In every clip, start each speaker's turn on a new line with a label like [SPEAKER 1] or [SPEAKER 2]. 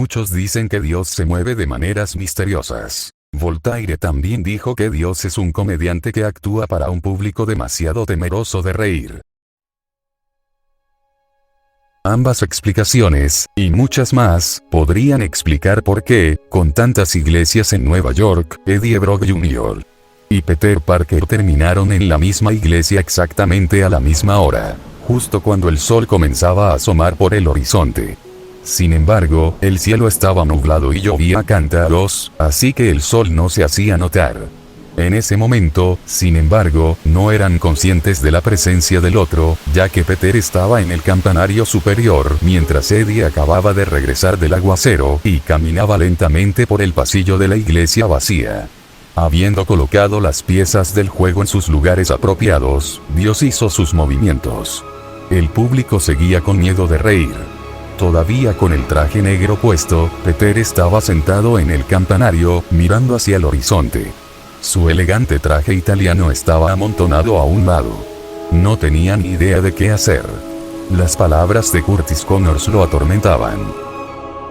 [SPEAKER 1] Muchos dicen que Dios se mueve de maneras misteriosas. Voltaire también dijo que Dios es un comediante que actúa para un público demasiado temeroso de reír. Ambas explicaciones, y muchas más, podrían explicar por qué, con tantas iglesias en Nueva York, Eddie Brock Jr. y Peter Parker terminaron en la misma iglesia exactamente a la misma hora, justo cuando el sol comenzaba a asomar por el horizonte. Sin embargo, el cielo estaba nublado y llovía a cántaros, así que el sol no se hacía notar. En ese momento, sin embargo, no eran conscientes de la presencia del otro, ya que Peter estaba en el campanario superior mientras Eddie acababa de regresar del aguacero y caminaba lentamente por el pasillo de la iglesia vacía. Habiendo colocado las piezas del juego en sus lugares apropiados, Dios hizo sus movimientos. El público seguía con miedo de reír. Todavía con el traje negro puesto, Peter estaba sentado en el campanario, mirando hacia el horizonte. Su elegante traje italiano estaba amontonado a un lado. No tenía ni idea de qué hacer. Las palabras de Curtis Connors lo atormentaban.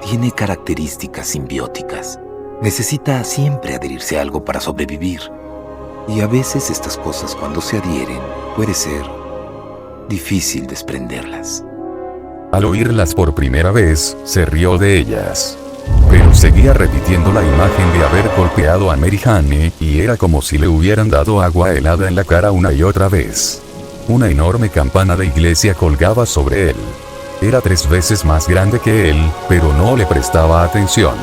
[SPEAKER 2] Tiene características simbióticas. Necesita siempre adherirse a algo para sobrevivir. Y a veces estas cosas, cuando se adhieren, puede ser difícil desprenderlas.
[SPEAKER 1] Al oírlas por primera vez, se rió de ellas. Pero seguía repitiendo la imagen de haber golpeado a Mary Jane, y era como si le hubieran dado agua helada en la cara una y otra vez. Una enorme campana de iglesia colgaba sobre él. Era 3 veces más grande que él, pero no le prestaba atención.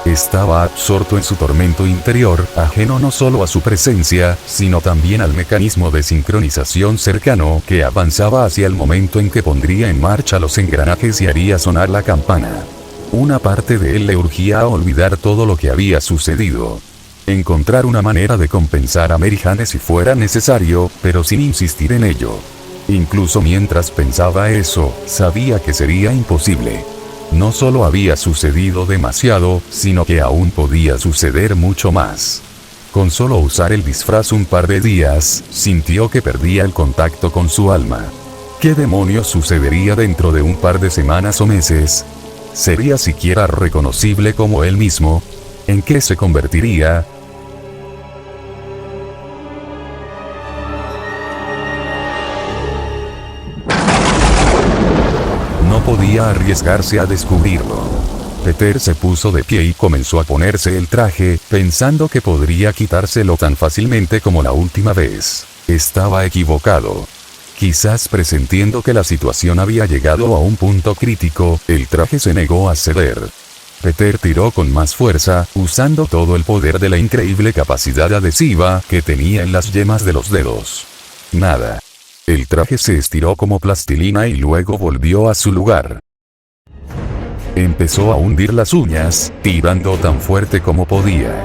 [SPEAKER 1] Estaba absorto en su tormento interior, ajeno no solo a su presencia, sino también al mecanismo de sincronización cercano que avanzaba hacia el momento en que pondría en marcha los engranajes y haría sonar la campana. Una parte de él le urgía a olvidar todo lo que había sucedido. Encontrar una manera de compensar a Mary Jane si fuera necesario, pero sin insistir en ello. Incluso mientras pensaba eso, sabía que sería imposible. No solo había sucedido demasiado, sino que aún podía suceder mucho más. Con solo usar el disfraz un par de días, sintió que perdía el contacto con su alma. ¿Qué demonios sucedería dentro de un par de semanas o meses? ¿Sería siquiera reconocible como él mismo? ¿En qué se convertiría? No podía arriesgarse a descubrirlo. Peter se puso de pie y comenzó a ponerse el traje, pensando que podría quitárselo tan fácilmente como la última vez. Estaba equivocado. Quizás presintiendo que la situación había llegado a un punto crítico, el traje se negó a ceder. Peter tiró con más fuerza, usando todo el poder de la increíble capacidad adhesiva que tenía en las yemas de los dedos. Nada. El traje se estiró como plastilina y luego volvió a su lugar. Empezó a hundir las uñas, tirando tan fuerte como podía.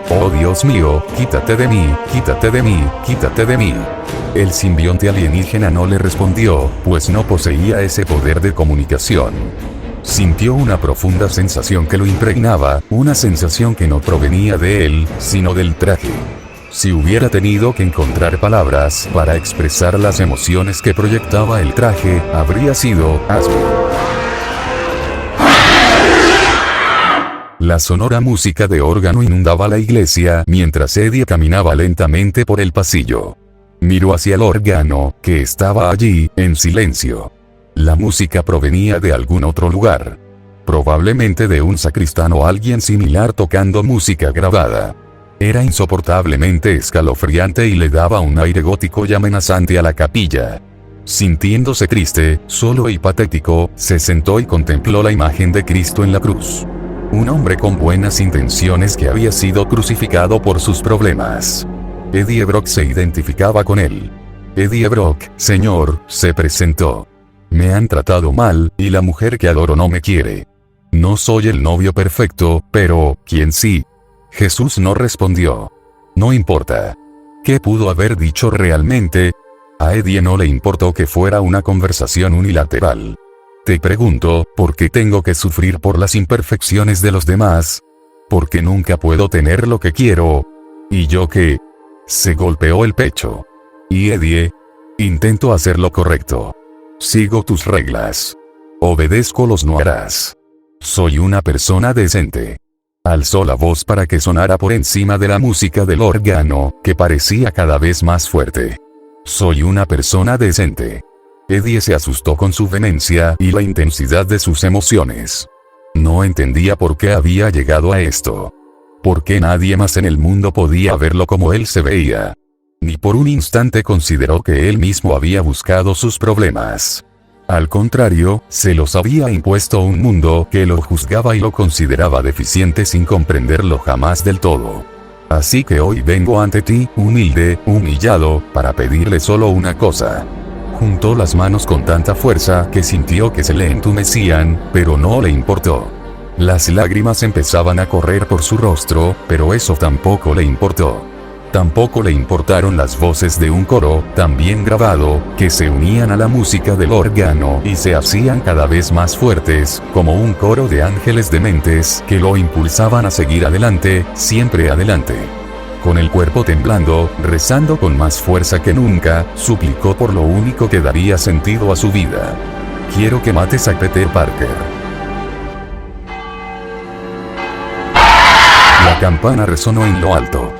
[SPEAKER 1] «Oh Dios mío, quítate de mí, quítate de mí, quítate de mí». El simbionte alienígena no le respondió, pues no poseía ese poder de comunicación. Sintió una profunda sensación que lo impregnaba, una sensación que no provenía de él, sino del traje. Si hubiera tenido que encontrar palabras para expresar las emociones que proyectaba el traje, habría sido asco. La sonora música de órgano inundaba la iglesia mientras Eddie caminaba lentamente por el pasillo. Miró hacia el órgano, que estaba allí, en silencio. La música provenía de algún otro lugar. Probablemente de un sacristán o alguien similar tocando música grabada. Era insoportablemente escalofriante y le daba un aire gótico y amenazante a la capilla. Sintiéndose triste, solo y patético, se sentó y contempló la imagen de Cristo en la cruz. Un hombre con buenas intenciones que había sido crucificado por sus problemas. Eddie Brock se identificaba con él. Eddie Brock, señor, se presentó. Me han tratado mal, y la mujer que adoro no me quiere. No soy el novio perfecto, pero, ¿quién sí? Jesús no respondió. No importa. ¿Qué pudo haber dicho realmente? A Eddie no le importó que fuera una conversación unilateral. Te pregunto, ¿por qué tengo que sufrir por las imperfecciones de los demás? ¿Por qué nunca puedo tener lo que quiero? ¿Y yo qué? Se golpeó el pecho. Y Eddie, intento hacer lo correcto. Sigo tus reglas. Obedezco los no harás. Soy una persona decente. Alzó la voz para que sonara por encima de la música del órgano, que parecía cada vez más fuerte. Soy una persona decente. Eddie se asustó con su vehemencia y la intensidad de sus emociones. No entendía por qué había llegado a esto. ¿Por qué nadie más en el mundo podía verlo como él se veía? Ni por un instante consideró que él mismo había buscado sus problemas. Al contrario, se los había impuesto un mundo que lo juzgaba y lo consideraba deficiente sin comprenderlo jamás del todo. Así que hoy vengo ante ti, humilde, humillado, para pedirle solo una cosa. Juntó las manos con tanta fuerza que sintió que se le entumecían, pero no le importó. Las lágrimas empezaban a correr por su rostro, pero eso tampoco le importó. Tampoco le importaron las voces de un coro, también grabado, que se unían a la música del órgano y se hacían cada vez más fuertes, como un coro de ángeles dementes que lo impulsaban a seguir adelante, siempre adelante. Con el cuerpo temblando, rezando con más fuerza que nunca, suplicó por lo único que daría sentido a su vida. Quiero que mates a Peter Parker. La campana resonó en lo alto.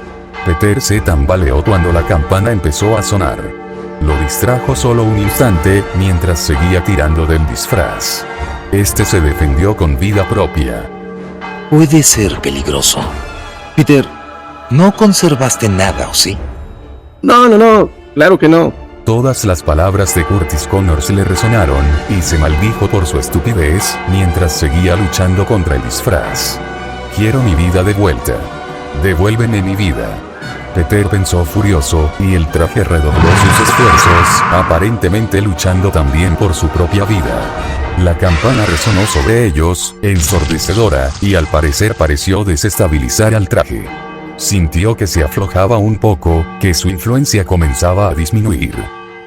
[SPEAKER 1] Peter se tambaleó cuando la campana empezó a sonar. Lo distrajo solo un instante, mientras seguía tirando del disfraz. Este se defendió con vida propia.
[SPEAKER 2] Puede ser peligroso. Peter, no conservaste nada, ¿o sí?
[SPEAKER 3] No, claro que no.
[SPEAKER 1] Todas las palabras de Curtis Connors le resonaron, y se maldijo por su estupidez, mientras seguía luchando contra el disfraz. Quiero mi vida de vuelta. Devuélveme mi vida. Peter pensó furioso, y el traje redobló sus esfuerzos, aparentemente luchando también por su propia vida. La campana resonó sobre ellos, ensordecedora, y al parecer pareció desestabilizar al traje. Sintió que se aflojaba un poco, que su influencia comenzaba a disminuir.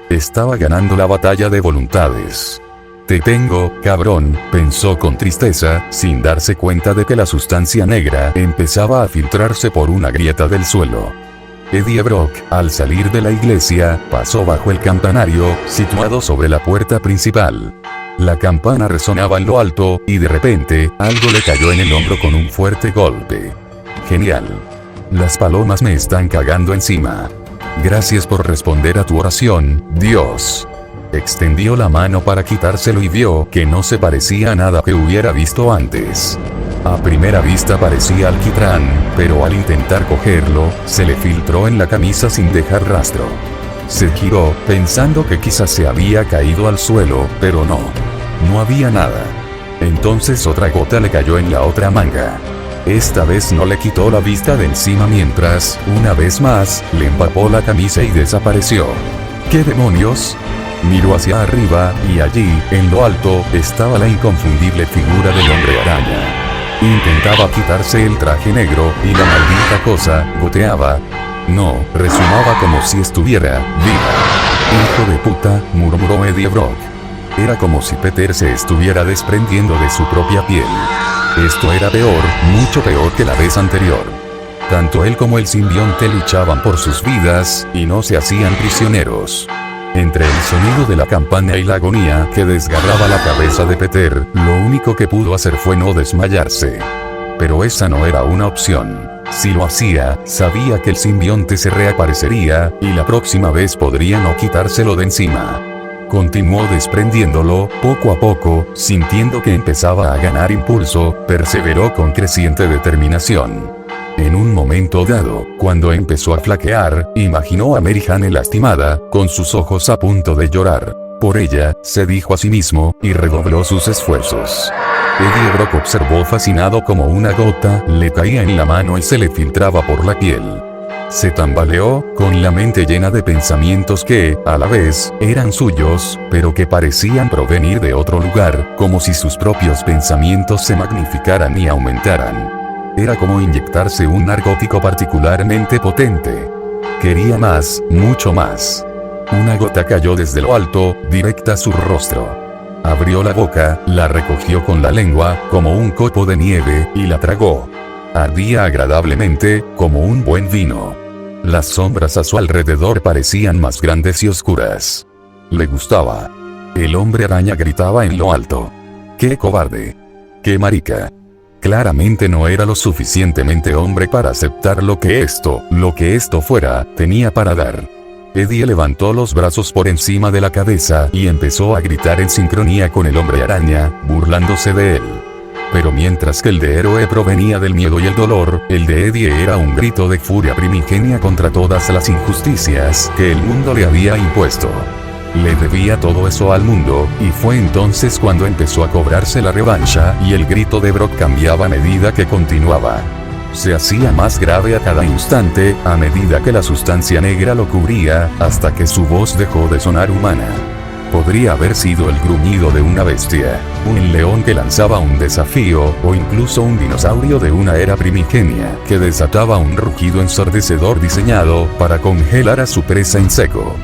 [SPEAKER 1] Estaba ganando la batalla de voluntades. Te tengo, cabrón, pensó con tristeza, sin darse cuenta de que la sustancia negra empezaba a filtrarse por una grieta del suelo. Eddie Brock, al salir de la iglesia, pasó bajo el campanario, situado sobre la puerta principal. La campana resonaba en lo alto, y de repente, algo le cayó en el hombro con un fuerte golpe. Genial. Las palomas me están cagando encima. Gracias por responder a tu oración, Dios. Extendió la mano para quitárselo y vio que no se parecía a nada que hubiera visto antes. A primera vista parecía alquitrán, pero al intentar cogerlo, se le filtró en la camisa sin dejar rastro. Se giró, pensando que quizás se había caído al suelo, pero no. No había nada. Entonces otra gota le cayó en la otra manga. Esta vez no le quitó la vista de encima mientras, una vez más, le empapó la camisa y desapareció. ¿Qué demonios? Miró hacia arriba, y allí, en lo alto, estaba la inconfundible figura del hombre araña. Intentaba quitarse el traje negro, y la maldita cosa, goteaba. No, resumaba como si estuviera viva. Hijo de puta, murmuró Eddie Brock. Era como si Peter se estuviera desprendiendo de su propia piel. Esto era peor, mucho peor que la vez anterior. Tanto él como el simbionte luchaban por sus vidas, y no se hacían prisioneros. Entre el sonido de la campana y la agonía que desgarraba la cabeza de Peter, lo único que pudo hacer fue no desmayarse. Pero esa no era una opción. Si lo hacía, sabía que el simbionte se reaparecería, y la próxima vez podría no quitárselo de encima. Continuó desprendiéndolo, poco a poco, sintiendo que empezaba a ganar impulso, perseveró con creciente determinación. En un momento dado, cuando empezó a flaquear, imaginó a Mary Jane lastimada, con sus ojos a punto de llorar. Por ella, se dijo a sí mismo, y redobló sus esfuerzos. Eddie Brock observó fascinado como una gota le caía en la mano y se le filtraba por la piel. Se tambaleó, con la mente llena de pensamientos que, a la vez, eran suyos, pero que parecían provenir de otro lugar, como si sus propios pensamientos se magnificaran y aumentaran. Era como inyectarse un narcótico particularmente potente. Quería más, mucho más. Una gota cayó desde lo alto, directa a su rostro. Abrió la boca, la recogió con la lengua, como un copo de nieve, y la tragó. Ardía agradablemente, como un buen vino. Las sombras a su alrededor parecían más grandes y oscuras. Le gustaba. El hombre araña gritaba en lo alto. ¡Qué cobarde! ¡Qué marica! Claramente no era lo suficientemente hombre para aceptar lo que esto fuera, tenía para dar. Eddie levantó los brazos por encima de la cabeza y empezó a gritar en sincronía con el hombre araña, burlándose de él. Pero mientras que el de Héroe provenía del miedo y el dolor, el de Eddie era un grito de furia primigenia contra todas las injusticias que el mundo le había impuesto. Le debía todo eso al mundo, y fue entonces cuando empezó a cobrarse la revancha y el grito de Brock cambiaba a medida que continuaba. Se hacía más grave a cada instante, a medida que la sustancia negra lo cubría, hasta que su voz dejó de sonar humana. Podría haber sido el gruñido de una bestia, un león que lanzaba un desafío, o incluso un dinosaurio de una era primigenia que desataba un rugido ensordecedor diseñado para congelar a su presa en seco.